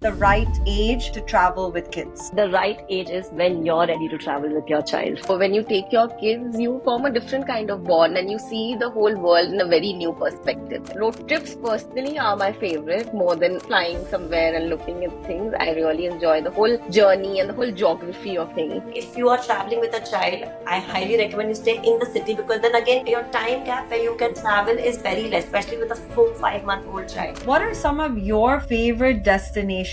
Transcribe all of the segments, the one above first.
the right age to travel with kids? The right age is when you're ready to travel with your child. So when you take your kids, you form a different kind of bond and you see the whole world in a very new perspective. Road trips personally are my favorite more than flying somewhere and looking at things. I really enjoy the whole journey and the whole geography of things. If you are traveling with a child, I highly recommend you stay in the city, because then again your time gap where you can travel is very less, especially with a 4-5 month old child. What are some of your favorite destinations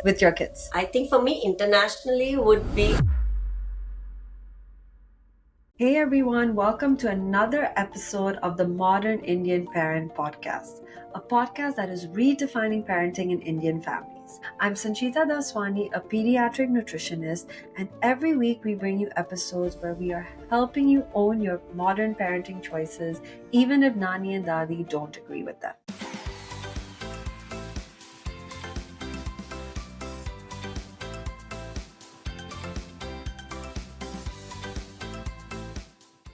with your kids? I think for me internationally would be. Hey everyone, welcome to another episode of the Modern Indian Parent Podcast, a podcast that is redefining parenting in Indian families. I'm Sanchita Daswani, a pediatric nutritionist, and every week we bring you episodes where we are helping you own your modern parenting choices, even if Nani and Dadi don't agree with them.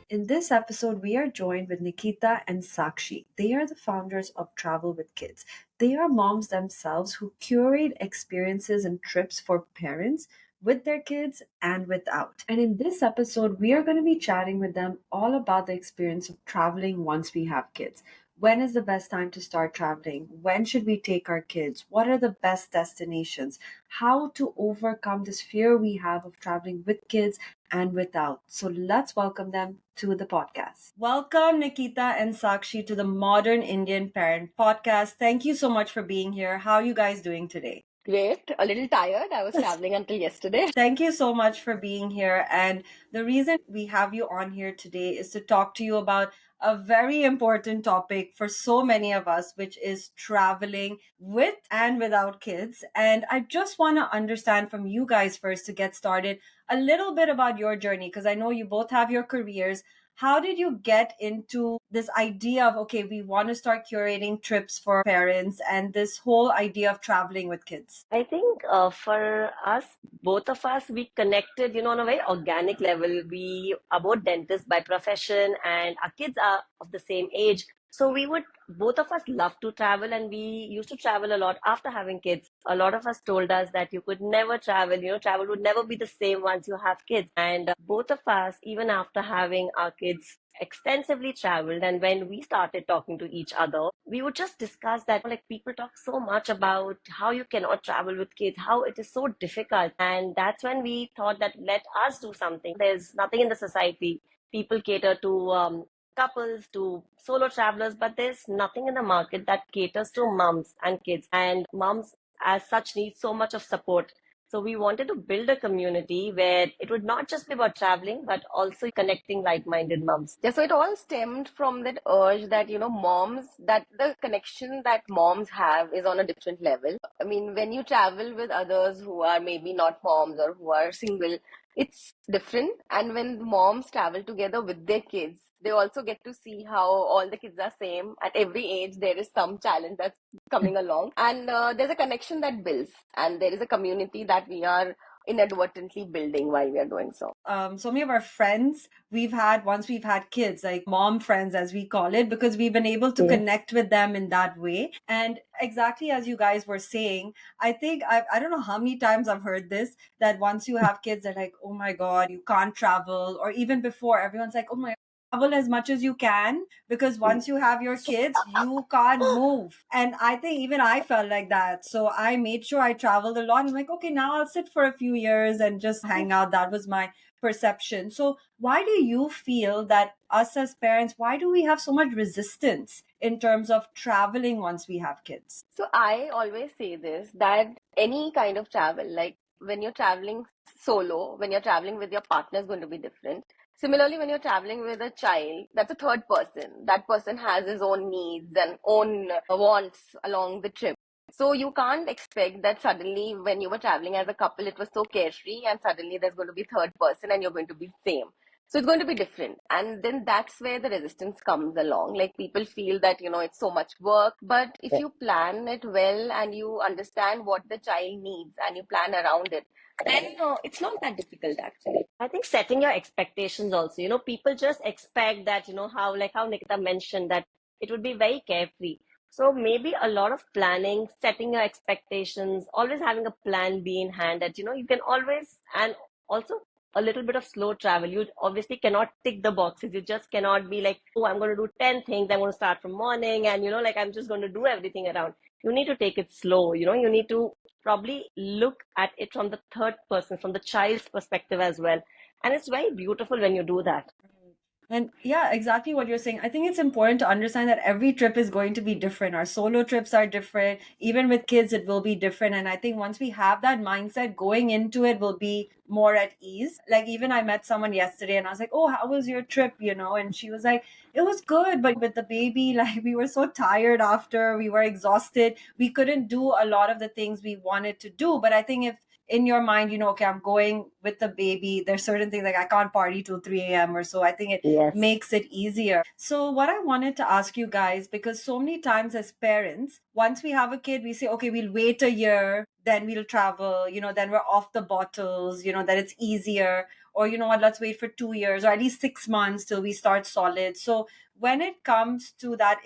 In this episode, we are joined with Nikita and Saakshi. They are the founders of Travel with Kids. They are moms themselves who curate experiences and trips for parents with their kids and without. And in this episode, we are going to be chatting with them all about the experience of traveling once we have kids. When is the best time to start traveling? When should we take our kids? What are the best destinations? How to overcome this fear we have of traveling with kids and without. So let's welcome them to the podcast. Welcome, Nikita and Saakshi, to the Modern Indian Parent Podcast. Thank you so much for being here. How are you guys doing today? Great, a little tired. I was traveling until yesterday. Thank you so much for being here. And the reason we have you on here today is to talk to you about a very important topic for so many of us, which is traveling with and without kids. And I just want to understand from you guys first to get started a little bit about your journey, because I know you both have your careers. How did you get into this idea of, okay, we want to start curating trips for parents and this whole idea of traveling with kids? I think for us, both of us, we connected, on a very organic level. We are both dentists by profession, and our kids are of the same age. So we would, both of us love to travel, and we used to travel a lot after having kids. A lot of us told us that you could never travel, travel would never be the same once you have kids. And both of us, even after having our kids, extensively traveled. And when we started talking to each other, we would just discuss that, like, people talk so much about how you cannot travel with kids, how it is so difficult. And that's when we thought that let us do something. There's nothing in the society. People cater to couples, to solo travelers, but there's nothing in the market that caters to moms and kids. And moms, as such, need so much of support. So we wanted to build a community where it would not just be about traveling, but also connecting like-minded moms. Yeah, so it all stemmed from that urge that, moms, that the connection that moms have is on a different level. I mean, when you travel with others who are maybe not moms or who are single, it's different. And when moms travel together with their kids, they also get to see how all the kids are same. At every age, there is some challenge that's coming along. And there's a connection that builds. And there is a community that we are inadvertently building while we are doing so. So many of our friends we've had once we've had kids, like mom friends as we call it, because we've been able to Yeah. connect with them in that way. And exactly as you guys were saying, I think I don't know how many times I've heard this, that once you have kids, they're like, oh my God, you can't travel. Or even before, everyone's like, oh my, travel as much as you can, because once you have your kids you can't move. And I think even I felt like that, so I made sure I traveled a lot. I'm like, okay, now I'll sit for a few years and just hang out. That was my perception. So why do you feel that us as parents, why do we have so much resistance in terms of traveling once we have kids? So I always say this, that any kind of travel, like when you're traveling solo, when you're traveling with your partner, is going to be different. Similarly, when you're traveling with a child, that's a third person. That person has his own needs and own wants along the trip. So you can't expect that suddenly when you were traveling as a couple, it was so carefree, and suddenly there's going to be third person and you're going to be same. So it's going to be different. And then that's where the resistance comes along. Like, people feel that, it's so much work. But if you plan it well and you understand what the child needs and you plan around it, then it's not that difficult actually. I think setting your expectations also, people just expect that, how, like how Nikita mentioned, that it would be very carefree. So maybe a lot of planning, setting your expectations, always having a plan B in hand that you can always, and also a little bit of slow travel. You obviously cannot tick the boxes. You just cannot be like, oh, I'm going to do 10 things. I'm going to start from morning and like I'm just going to do everything around. You need to take it slow. You need to probably look at it from the third person, from the child's perspective as well. And it's very beautiful when you do that. And yeah, exactly what you're saying. I think it's important to understand that every trip is going to be different. Our solo trips are different. Even with kids, it will be different. And I think once we have that mindset, going into it will be more at ease. Like, even I met someone yesterday and I was like, oh, how was your trip? And she was like, it was good. But with the baby, like, we were so tired after, we were exhausted. We couldn't do a lot of the things we wanted to do. But I think if in your mind, okay, I'm going with the baby. There's certain things like I can't party till 3 a.m. or so. I think it Yes. makes it easier. So, what I wanted to ask you guys, because so many times as parents, once we have a kid, we say, okay, we'll wait a year, then we'll travel, then we're off the bottles, that it's easier. Or, you know what, let's wait for 2 years or at least 6 months till we start solid. So, when it comes to that,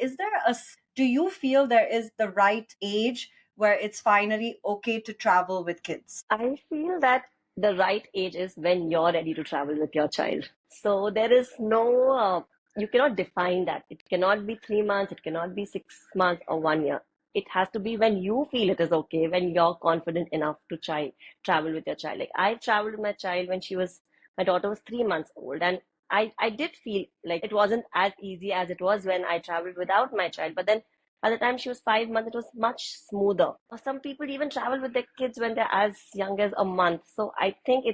do you feel there is the right age where it's finally okay to travel with kids? I feel that the right age is when you're ready to travel with your child. So there is no, you cannot define that. It cannot be 3 months, it cannot be 6 months or 1 year. It has to be when you feel it is okay, when you're confident enough to travel with your child. Like I traveled with my child when my daughter was 3 months old, and I did feel like it wasn't as easy as it was when I traveled without my child. But then by the time she was 5 months, it was much smoother. Some people even travel with their kids when they're as young as a month. So I think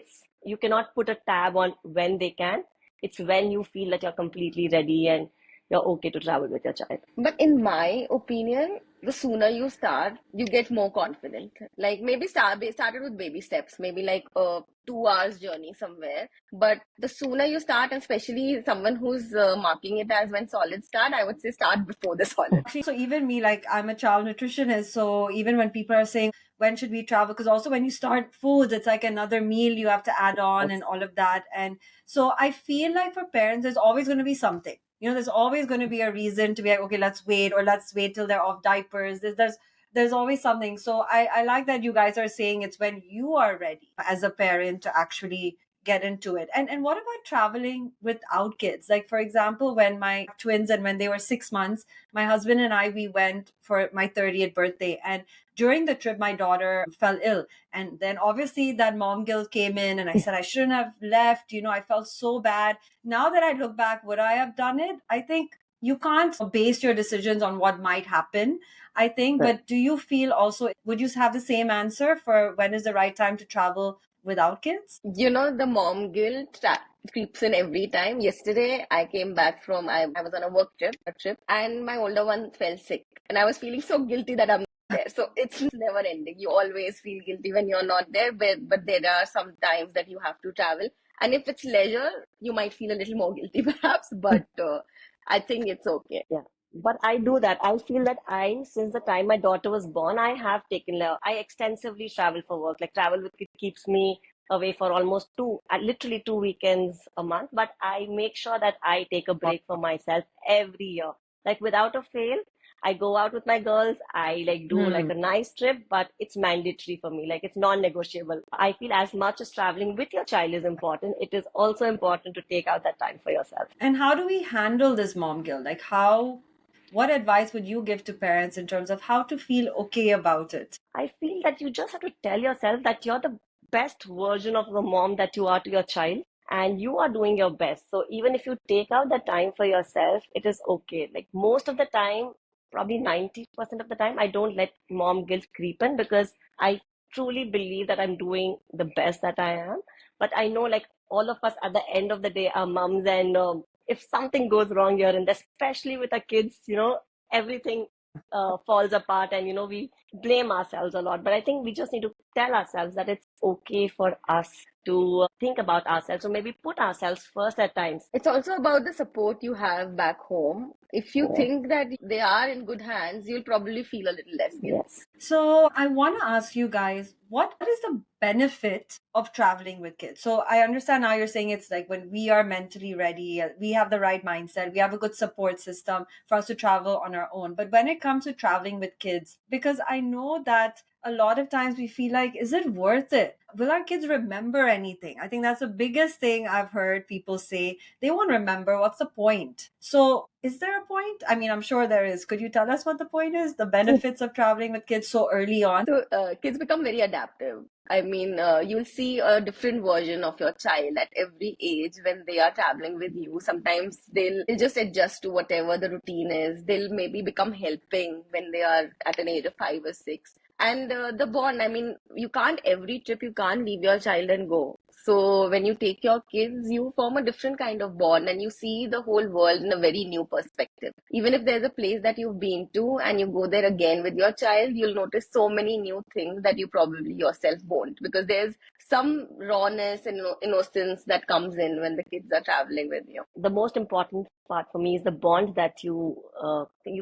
you cannot put a tab on when they can. It's when you feel that you're completely ready and you're okay to travel with your child. But in my opinion, the sooner you start, you get more confident. Like maybe started with baby steps, maybe like a 2 hours journey somewhere. But the sooner you start, and especially someone who's marking it as when solids start, I would say start before the solids. Actually, so even me, like, I'm a child nutritionist. So even when people are saying, when should we travel? Because also when you start foods, it's like another meal you have to add on and Yes. all of that. And so I feel like for parents, there's always going to be something. There's always going to be a reason to be like, okay, let's wait, or let's wait till they're off diapers. There's always something. So I like that you guys are saying it's when you are ready as a parent to actually get into it. And what about traveling without kids? Like, for example, when my twins and when they were 6 months, my husband and I, we went for my 30th birthday. And during the trip, my daughter fell ill. And then obviously that mom guilt came in, and I said I shouldn't have left. I felt so bad. Now that I look back, would I have done it? I think you can't base your decisions on what might happen, I think. Right. But do you feel also, would you have the same answer for when is the right time to travel without kids? The mom guilt creeps in every time. Yesterday, I came back I was on a work trip, and my older one fell sick. And I was feeling so guilty that I'm not there. So it's never ending. You always feel guilty when you're not there, but there are some times that you have to travel. And if it's leisure, you might feel a little more guilty perhaps, but I think it's okay. Yeah. But I do that. I feel that since the time my daughter was born, I extensively travel for work. Like travel with it keeps me away for almost literally 2 weekends a month. But I make sure that I take a break for myself every year. Like without a fail, I go out with my girls. I like do like Hmm. a nice trip, but it's mandatory for me. Like it's non-negotiable. I feel as much as traveling with your child is important, it is also important to take out that time for yourself. And how do we handle this mom guilt? Like, what advice would you give to parents in terms of how to feel okay about it? I feel that you just have to tell yourself that you're the best version of the mom that you are to your child, and you are doing your best. So even if you take out the time for yourself, it is okay. Like most of the time, probably 90% of the time, I don't let mom guilt creep in because I truly believe that I'm doing the best that I am. But I know, like all of us at the end of the day are moms, and if something goes wrong here and there, especially with our kids, everything falls apart, and we blame ourselves a lot. But I think we just need to tell ourselves that it's okay for us to think about ourselves, or maybe put ourselves first at times. It's also about the support you have back home. If you think that they are in good hands, you'll probably feel a little less guilty. Yes. So I want to ask you guys, what is the benefit of traveling with kids? So I understand now you're saying it's like when we are mentally ready, we have the right mindset, we have a good support system for us to travel on our own. But when it comes to traveling with kids, because I know that a lot of times we feel like, is it worth it? Will our kids remember anything? I think that's the biggest thing I've heard people say. They won't remember. What's the point? So, is there a point? I mean, I'm sure there is. Could you tell us what the point is? The benefits of traveling with kids so early on? So kids become very adaptive. I mean, you'll see a different version of your child at every age when they are traveling with you. Sometimes they'll just adjust to whatever the routine is. They'll maybe become helping when they are at an age of 5 or 6. And the bond, I mean, you can't every trip, you can't leave your child and go. So when you take your kids, you form a different kind of bond and you see the whole world in a very new perspective. Even if there's a place that you've been to and you go there again with your child, you'll notice so many new things that you probably yourself won't, because there's some rawness and innocence that comes in when the kids are traveling with you. The most important part for me is the bond that you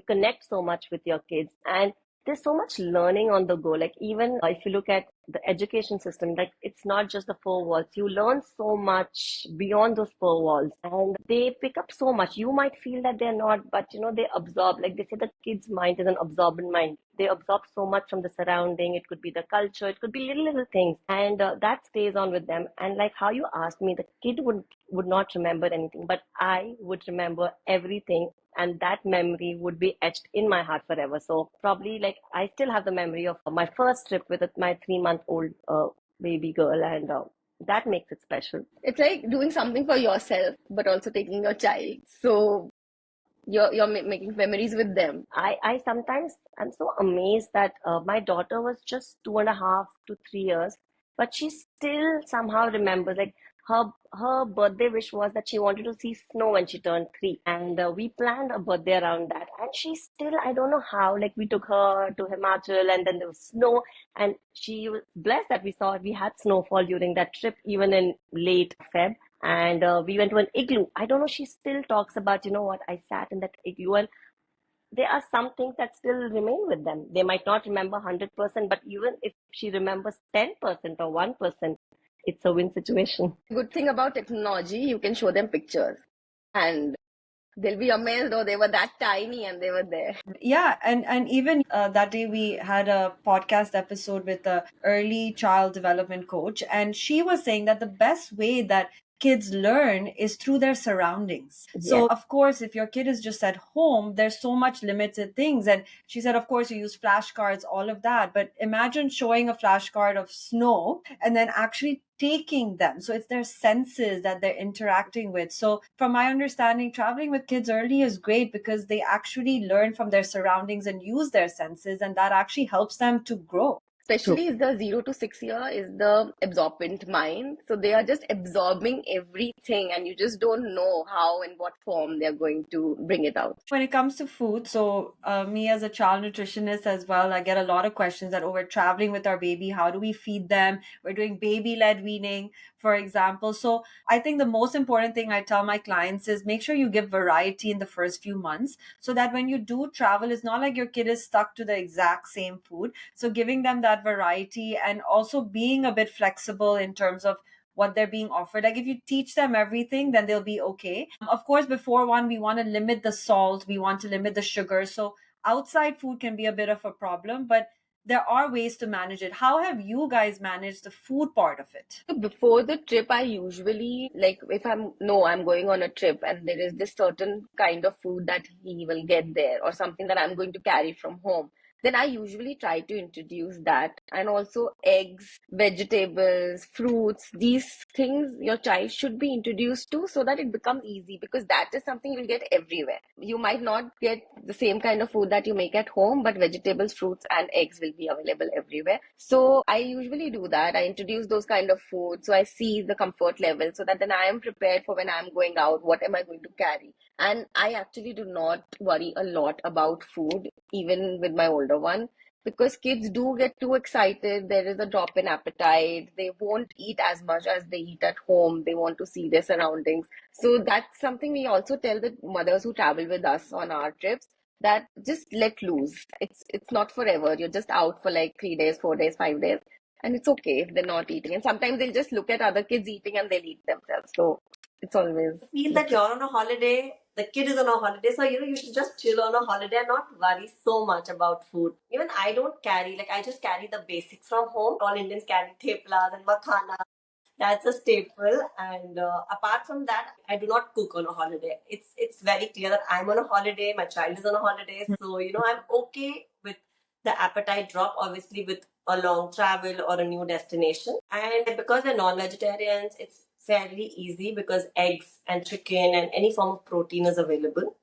connect so much with your kids, and there's so much learning on the go. Like, even if you look at the education system, like, it's not just the four walls. You learn so much beyond those four walls, and they pick up so much. You might feel that they're not, but they absorb. Like they say, the kid's mind is an absorbent mind. They absorb so much from the surrounding. It could be the culture, it could be little things, and that stays on with them. And like how you asked me, the kid would not remember anything, but I would remember everything, and that memory would be etched in my heart forever. So probably, like, I still have the memory of my first trip with my 3 month old baby girl, and that makes it special. It's like doing something for yourself, but also taking your child. So you're making memories with them. I sometimes I'm so amazed that my daughter was just 2.5 to 3 years, but she still somehow remembers. Like, her birthday wish was that she wanted to see snow when she turned 3, and we planned a birthday around that. And she still, I don't know how, like, we took her to Himachal, and then there was snow, and she was blessed that we had snowfall during that trip, even in late Feb. And we went to an igloo. I don't know, she still talks about, what, I sat in that igloo. And there are some things that still remain with them. They might not remember 100%, but even if she remembers 10% or 1%, it's a win situation. Good thing about technology, you can show them pictures and they'll be amazed, oh, they were that tiny and they were there. Yeah, and even that day we had a podcast episode with a early child development coach, and she was saying that the best way that kids learn is through their surroundings. So Yes. of course, if your kid is just at home, there's so much limited things. And she said, of course, you use flashcards, all of that, but imagine showing a flashcard of snow and then actually taking them. So it's their senses that they're interacting with. So from my understanding, traveling with kids early is great because they actually learn from their surroundings and use their senses, and that actually helps them to grow. True. Especially is the 0 to 6 year is the absorbent mind. So they are just absorbing everything and you just don't know how and what form they're going to bring it out. When it comes to food, so me as a child nutritionist as well, I get a lot of questions that, oh, we're traveling with our baby, how do we feed them? We're doing baby led weaning, for example. So I think the most important thing I tell my clients is make sure you give variety in the first few months so that when you do travel, it's not like your kid is stuck to the exact same food. So giving them that variety and also being a bit flexible in terms of what they're being offered. Like if you teach them everything, then they'll be okay. Of course, before one, we want to limit the salt, we want to limit the sugar. So outside food can be a bit of a problem, but there are ways to manage it. How have you guys managed the food part of it? So before the trip, I usually, like, if I'm going on a trip and there is this certain kind of food that he will get there or something that I'm going to carry from home, then I usually try to introduce that. And also eggs, vegetables, fruits, these things your child should be introduced to so that it becomes easy, because that is something you'll get everywhere. You might not get the same kind of food that you make at home, but vegetables, fruits, and eggs will be available everywhere. So I usually do that. I introduce those kind of food so I see the comfort level so that then I am prepared for when I'm going out, what am I going to carry. And I actually do not worry a lot about food, even with my older one. because kids do get too excited. There is a drop in appetite. They won't eat as much as they eat at home. They want to see their surroundings. So that's something we also tell the mothers who travel with us on our trips, that just let loose. It's not forever. You're just out for like 3 days, 4 days, 5 days, and it's okay if they're not eating. And sometimes they'll just look at other kids eating and they'll eat themselves. So it's always Feel that you're on a holiday, the kid is on a holiday, so you should just chill on a holiday and not worry so much about food. Even I don't carry, like I just carry the basics from home. All Indians carry theplas and makhana. That's a staple. And apart from that, I do not cook on a holiday. It's very clear that I'm on a holiday, my child is on a holiday, so I'm okay with the appetite drop. Obviously, with a long travel or a new destination, and because they're non-vegetarians, it's fairly easy because eggs and chicken and any form of protein is available,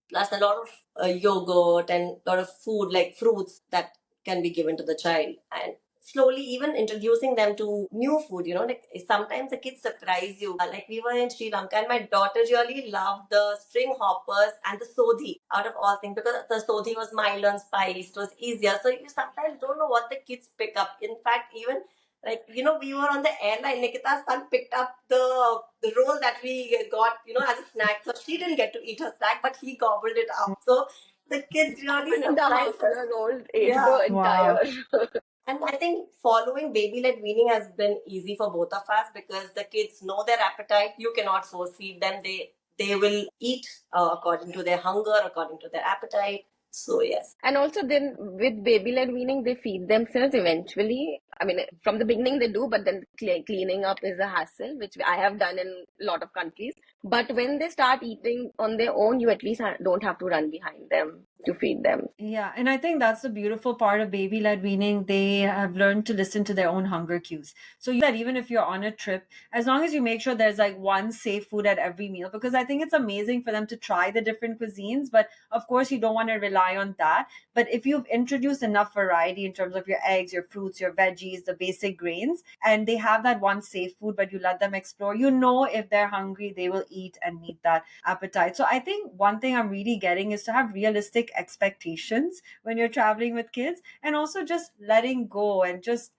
plus a lot of yogurt and a lot of food like fruits that can be given to the child. And slowly even introducing them to new food, like sometimes the kids surprise you. Like we were in Sri Lanka and my daughter really loved the string hoppers and the sodhi out of all things, because the sodhi was mild on spice, it was easier. So you sometimes don't know what the kids pick up. In fact, even like we were on the airline, Nikita's son picked up the roll that we got as a snack, so she didn't get to eat her snack, but he gobbled it up. So the kids really 1.5 surprised us. years old ate Yeah. the entire. Wow. And I think following baby led weaning has been easy for both of us because the kids know their appetite. You cannot force feed them. They will eat according to their hunger, according to their appetite. So yes. And also, then with baby led weaning, they feed themselves eventually. I mean, from the beginning they do, but then cleaning up is a hassle, which I have done in a lot of countries. But when they start eating on their own, you at least don't have to run behind them to feed them. Yeah, and I think that's the beautiful part of baby led weaning. They have learned to listen to their own hunger cues. So you that even if you're on a trip, as long as you make sure there's like one safe food at every meal, because I think it's amazing for them to try the different cuisines. But of course, you don't want to rely on that. But if you've introduced enough variety in terms of your eggs, your fruits, your veggies, the basic grains, and they have that one safe food, but you let them explore, if they're hungry, they will eat and meet that appetite. So I think one thing I'm really getting is to have realistic expectations when you're traveling with kids, and also just letting go and just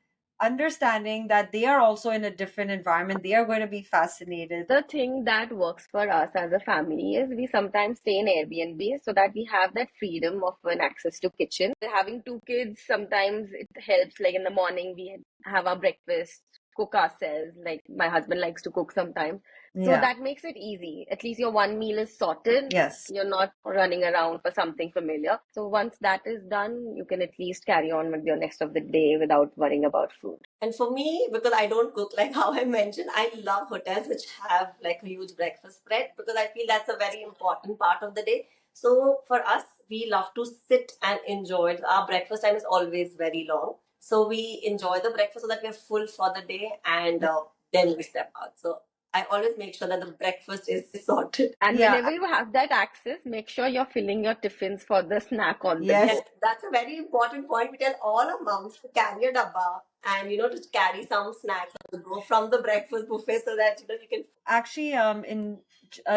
understanding that they are also in a different environment. They are going to be fascinated. The thing that works for us as a family is we sometimes stay in Airbnb so that we have that freedom of an access to kitchen. Having two kids, sometimes it helps. Like in the morning, we have our breakfast, cook ourselves. Like my husband likes to cook sometimes. So Yeah. that makes it easy. At least your one meal is sorted. Yes. You're not running around for something familiar. So once that is done, you can at least carry on with your rest of the day without worrying about food. And for me, because I don't cook, like how I mentioned, I love hotels which have like a huge breakfast spread because I feel that's a very important part of the day. So for us, we love to sit and enjoy it. Our breakfast time is always very long. So we enjoy the breakfast so that we're full for the day, and then we step out. So I always make sure that the breakfast is sorted. And Yeah. whenever you have that access, make sure you're filling your tiffins for the snack on the Yes. go. Yes, that's a very important point. We tell all our moms to carry a dabba and to carry some snacks on the go from the breakfast buffet so that you can. Actually, in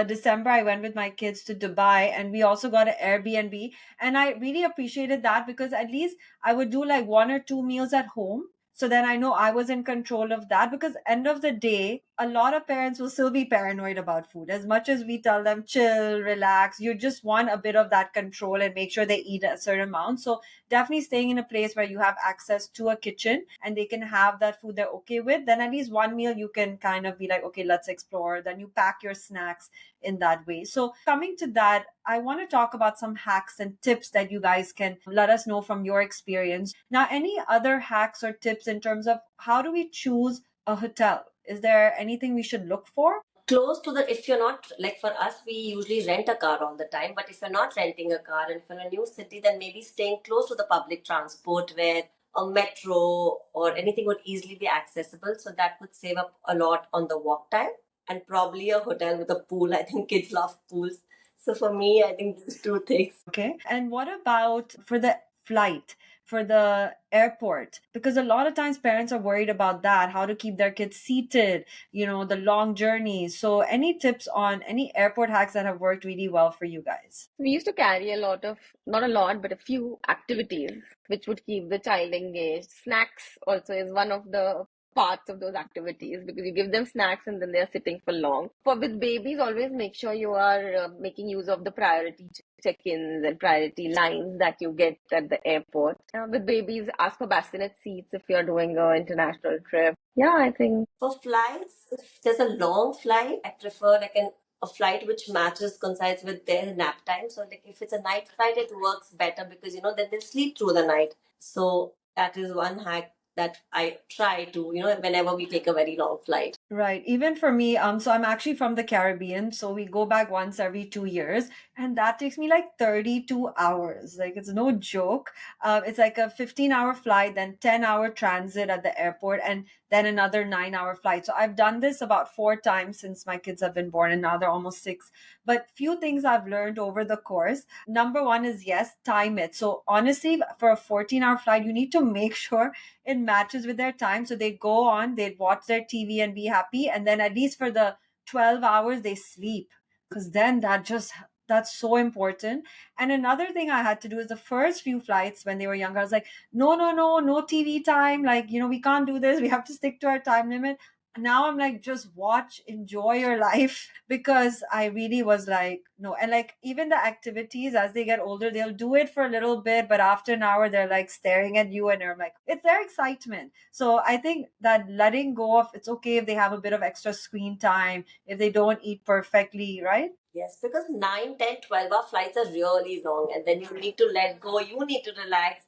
December, I went with my kids to Dubai, and we also got an Airbnb. And I really appreciated that because at least I would do like one or two meals at home. So then I know I was in control of that, because end of the day, a lot of parents will still be paranoid about food. As much as we tell them chill, relax, you just want a bit of that control and make sure they eat a certain amount. So definitely staying in a place where you have access to a kitchen and they can have that food they're okay with, then at least one meal you can kind of be like, okay, let's explore. Then you pack your snacks in that way. So coming to that, I want to talk about some hacks and tips that you guys can let us know from your experience. Now, any other hacks or tips in terms of how do we choose a hotel? Is there anything we should look for? Close to the, if you're not, like for us, we usually rent a car all the time, but if you're not renting a car and if you're in a new city, then maybe staying close to the public transport where a metro or anything would easily be accessible, so that would save up a lot on the walk time. And probably a hotel with a pool. I think kids love pools, so for me I think these two things. Okay. And what about for the flight? for the airport? Because a lot of times parents are worried about that, how to keep their kids seated, the long journeys. So, any tips on any airport hacks that have worked really well for you guys? We used to carry a lot of, not a lot, but a few activities which would keep the child engaged. Snacks also is one of the parts of those activities because you give them snacks and then they're sitting for long. For with babies, always make sure you are making use of the priority check-ins and priority lines that you get at the airport. With babies, ask for bassinet seats if you're doing an international trip. Yeah, I think For flights, if there's a long flight, I prefer like a flight which matches coincides with their nap time. So like if it's a night flight, it works better because then they'll sleep through the night. So that is one hack that I try to, whenever we take a very long flight. Right. Even for me, so I'm actually from the Caribbean, so we go back once every 2 years, and that takes me like 32 hours. Like it's no joke. It's like a 15-hour flight, then 10-hour transit at the airport, and then another 9-hour flight. So I've done this about 4 times since my kids have been born, and now they're almost 6. But few things I've learned over the course. Number one is yes, time it. So honestly, for a 14-hour flight, you need to make sure it matches with their time. So they go on, they watch their TV and be happy. And then at least for the 12 hours, they sleep. Because then that's so important. And another thing I had to do is the first few flights when they were younger, I was like, no, no, no, no TV time. Like, we can't do this. We have to stick to our time limit. Now I'm like, just watch, enjoy your life, because I really was like, no. And like, even the activities as they get older, they'll do it for a little bit, but after an hour, they're like staring at you, and they're like, it's their excitement. So I think that letting go of, it's okay if they have a bit of extra screen time, if they don't eat perfectly, right? Yes, because 9, 10, 12 hour flights are really long, and then you need to let go, you need to relax.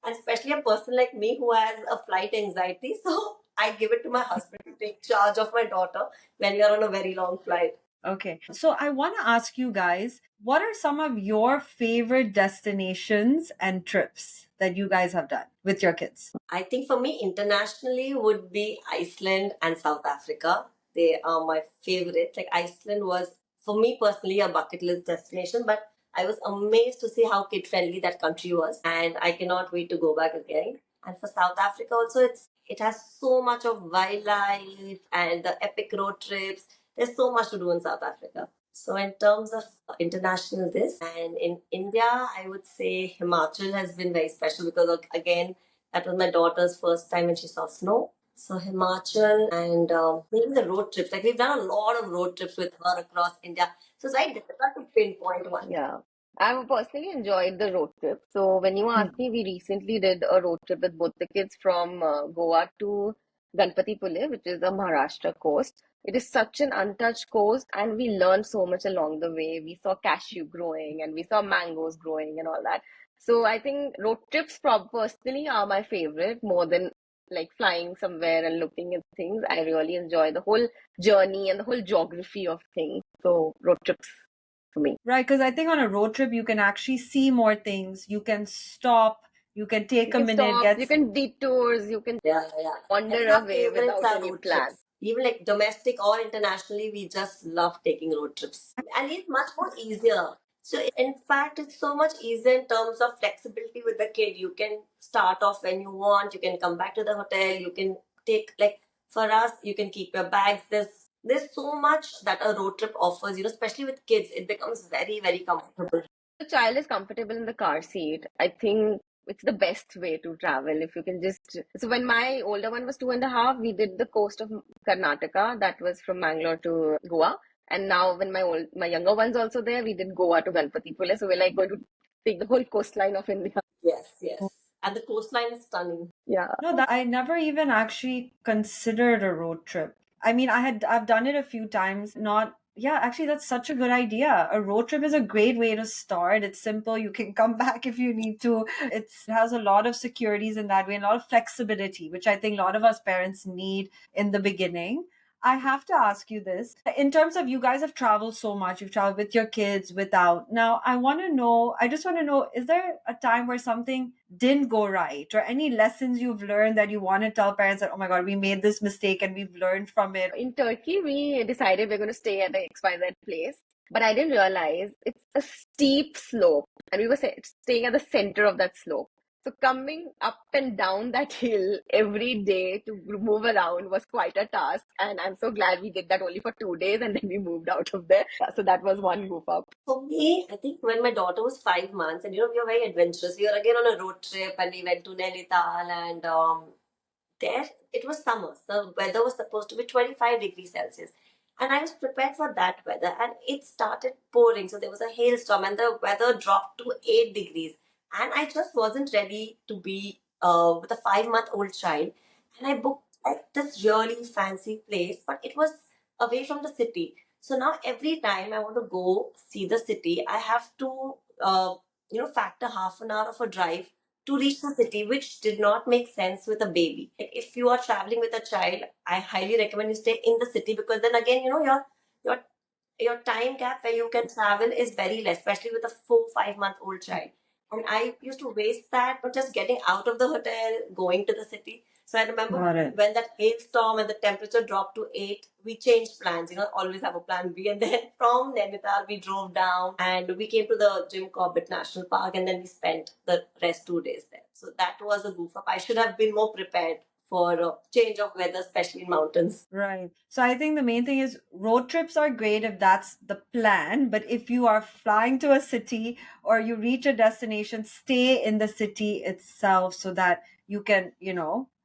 And especially a person like me who has a flight anxiety, so I give it to my husband to take charge of my daughter when we are on a very long flight. Okay. So I want to ask you guys, what are some of your favorite destinations and trips that you guys have done with your kids? I think for me, internationally would be Iceland and South Africa. They are my favorite. Like Iceland was, for me personally, a bucket list destination, but I was amazed to see how kid friendly that country was, and I cannot wait to go back again. And for South Africa also, it has so much of wildlife and the epic road trips. There's so much to do in South Africa. So in terms of international this, and in India, I would say Himachal has been very special because again, that was my daughter's first time when she saw snow. So Himachal and maybe the road trips. Like we've done a lot of road trips with her across India. So it's very difficult to pinpoint one. yeah. I've personally enjoyed the road trip. So when you Hmm. asked me, we recently did a road trip with both the kids from Goa to Ganpatipule, which is the Maharashtra coast. It is such an untouched coast, and we learned so much along the way. We saw cashew growing, and we saw mangoes growing, and all that. So I think road trips, personally, are my favorite more than like flying somewhere and looking at things. I really enjoy the whole journey and the whole geography of things. So road trips for me. Right. Because I think on a road trip, you can actually see more things. You can stop, you can You take a can minute, stop, you can detours, you can Yeah, yeah. I wander think our away favorites without are any road plan. trips. Even like domestic or internationally, we just love taking road trips. And it's much more easier. So in fact, it's so much easier in terms of flexibility with the kid. You can start off when you want, you can come back to the hotel, you can take like for us, you can keep your bags. There's so much that a road trip offers, especially with kids, it becomes very, very comfortable. The child is comfortable in the car seat. I think it's the best way to travel if you can just. So when my older one was 2.5, we did the coast of Karnataka. That was from Mangalore to Goa. And now when my younger one's also there, we did Goa to Ganpatipule. So we're like going to take the whole coastline of India. Yes, yes. And the coastline is stunning. Yeah. No, that I never even actually considered a road trip. I mean, I've done it a few times. Not, yeah, actually that's such a good idea. A road trip is a great way to start. It's simple. You can come back if you need to. It has a lot of securities in that way, and a lot of flexibility, which I think a lot of us parents need in the beginning. I have to ask you this. In terms of, you guys have traveled so much, you've traveled with your kids, without. Now, I just want to know, is there a time where something didn't go right, or any lessons you've learned that you want to tell parents that, oh my God, we made this mistake and we've learned from it? In Turkey, we decided we're going to stay at the XYZ place, but I didn't realize it's a steep slope, and we were staying at the center of that slope. So coming up and down that hill every day to move around was quite a task. And I'm so glad we did that only for 2 days and then we moved out of there. So that was one goof up. For me, I think when my daughter was 5 months, and we were very adventurous. We were again on a road trip, and we went to Nainital, and there it was summer. The weather was supposed to be 25 degrees Celsius. And I was prepared for that weather, and it started pouring. So there was a hailstorm, and the weather dropped to 8 degrees. And I just wasn't ready to be with a 5-month-old child. And I booked like this really fancy place, but it was away from the city. So now every time I want to go see the city, I have to, factor half an hour of a drive to reach the city, which did not make sense with a baby. Like if you are traveling with a child, I highly recommend you stay in the city, because then again, your your time gap where you can travel is very less, especially with a 4 5 month old child. And I used to waste that just getting out of the hotel, going to the city. So I remember Got it. when that hailstorm and the temperature dropped to 8, we changed plans. Always have a plan B. And then from Nainital, we drove down and we came to the Jim Corbett National Park, and then we spent the rest 2 days there. So that was a goof up. I should have been more prepared for a change of weather, especially in mountains. Right. So I think the main thing is road trips are great if that's the plan, but if you are flying to a city or you reach a destination, stay in the city itself so that you can,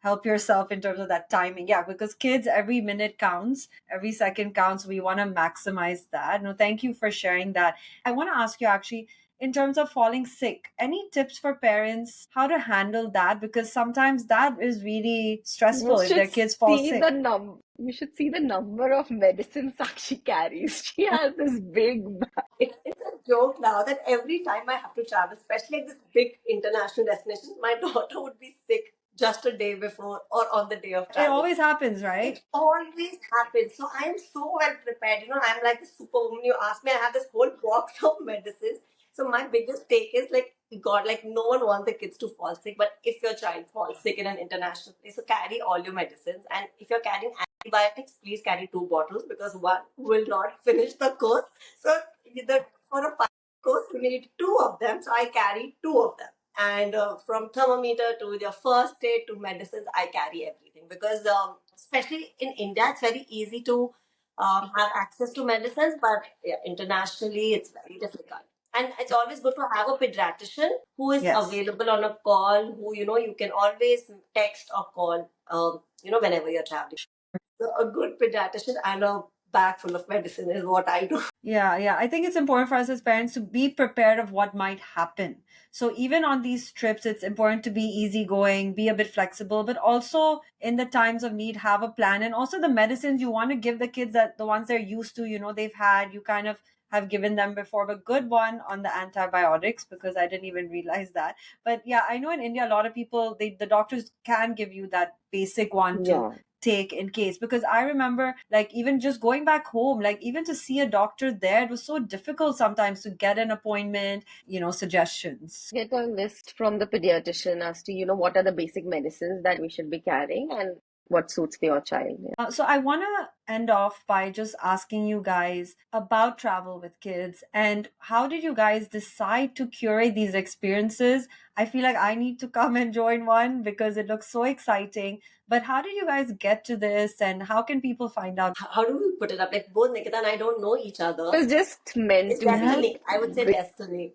help yourself in terms of that timing. Yeah, because kids, every minute counts, every second counts. We want to maximize that. No, thank you for sharing that. I want to ask you actually, in terms of falling sick, any tips for parents how to handle that? Because sometimes that is really You stressful if should their kids fall see sick. the you should see the number of medicines Sakshi carries. She has this big bag. It's a joke now that every time I have to travel, especially at this big international destination, my daughter would be sick just a day before or on the day of It travel. always happens, It right? always happens. So I am so well prepared. I'm like the superwoman. You ask me, I have this whole box of medicines. So my biggest take is like, God, like no one wants the kids to fall sick. But if your child falls sick in an international place, so carry all your medicines. And if you're carrying antibiotics, please carry 2 bottles, because one will not finish the course. So for a 5 course, you need 2 of them. So I carry 2 of them. And from thermometer to your first aid to medicines, I carry everything, because especially in India, it's very easy to have access to medicines, but yeah, internationally, it's very difficult. And it's always good to have a pediatrician who is Yes. available on a call, who you can always text or call, whenever you're traveling. So a good pediatrician and a bag full of medicine is what I do. Yeah, yeah. I think it's important for us as parents to be prepared of what might happen. So even on these trips, it's important to be easygoing, be a bit flexible, but also in the times of need, have a plan. And also the medicines you want to give the kids, that the ones they're used to, they've had, you kind of have given them before. But good one on the antibiotics, because I didn't even realize that. But yeah, I know in India a lot of people, the doctors can give you that basic one to Yeah. take in case, because I remember like even just going back home, like even to see a doctor there, it was so difficult sometimes to get an appointment, suggestions. Get a list from the pediatrician as to, what are the basic medicines that we should be carrying and what suits for your child. Yeah. So I want to end off by just asking you guys about travel with kids, and how did you guys decide to curate these experiences? I feel like I need to come and join one because it looks so exciting. But how did you guys get to this, and how can people find out? How do we put it up? Like both Nikita and I don't know each other. It was just meant It's to Yeah. be. destiny. I would say destiny.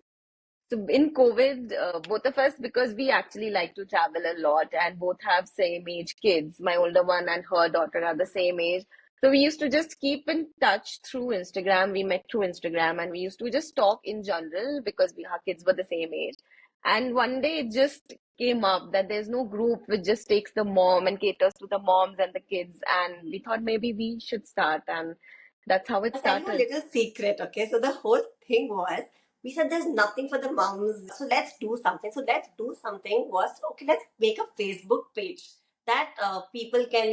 So in COVID, both of us, because we actually like to travel a lot and both have same age kids, my older one and her daughter are the same age. So we used to just keep in touch through Instagram. We met through Instagram and we used to just talk in general because our kids were the same age. And one day it just came up that there's no group which just takes the mom and caters to the moms and the kids. And we thought maybe we should start. And that's how it I'll tell you a started. little secret, okay? So the whole thing was, we said there's nothing for the moms, so let's do something. So let's do something was, okay, let's make a Facebook page that people can,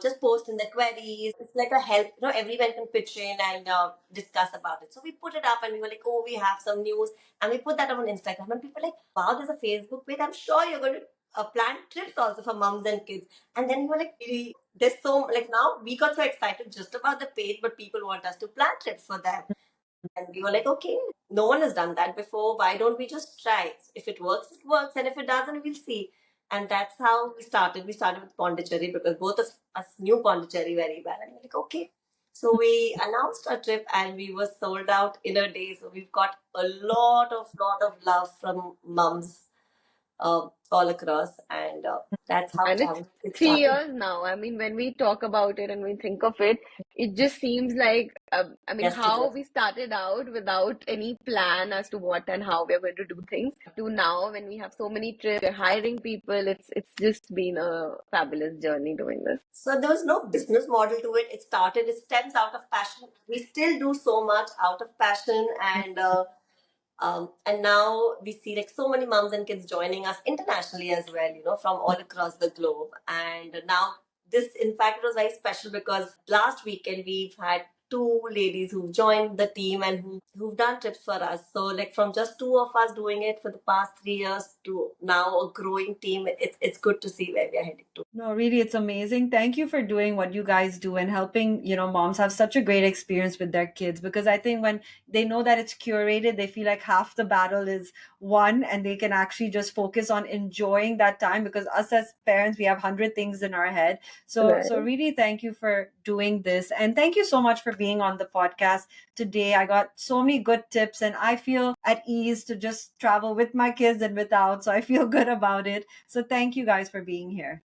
just post in the queries. It's like a help, everyone can pitch in and discuss about it. So we put it up and we were like, oh, we have some news. And we put that up on Instagram. And people were like, wow, there's a Facebook page. I'm sure you're going to plan trips also for moms and kids. And then we were like, really, there's so, like now we got so excited just about the page, but people want us to plan trips for them. And we were like, okay, no one has done that before. Why don't we just try? If it works, it works. And if it doesn't, we'll see. And that's how we started. We started with Pondicherry because both of us knew Pondicherry very well. And we're like, okay. So we announced our trip and we were sold out in a day. So we've got a lot of love from mums all across. And that's how And it's travel it three started. years now. I mean, when we talk about it and we think of it, it just seems like, I mean, how Yesterday. we started out without any plan as to what and how we're going to do things, to now when we have so many trips, we're hiring people. It's just been a fabulous journey doing this. So there was no business model to it. It stems out of passion. We still do so much out of passion, and now we see like so many moms and kids joining us internationally as well, from all across the globe. And now this, in fact, was very special because last weekend we've had two ladies who've joined the team and who've done trips for us. So like from just two of us doing it for the past 3 years to now a growing team, it's good to see where we're heading to. No, really, it's amazing. Thank you for doing what you guys do and helping, moms have such a great experience with their kids, because I think when they know that it's curated, they feel like half the battle is won and they can actually just focus on enjoying that time, because us as parents, we have 100 things in our head. So Right. really thank you for doing this. And thank you so much for being on the podcast today. I got so many good tips and I feel at ease to just travel with my kids and without. So I feel good about it. So thank you guys for being here.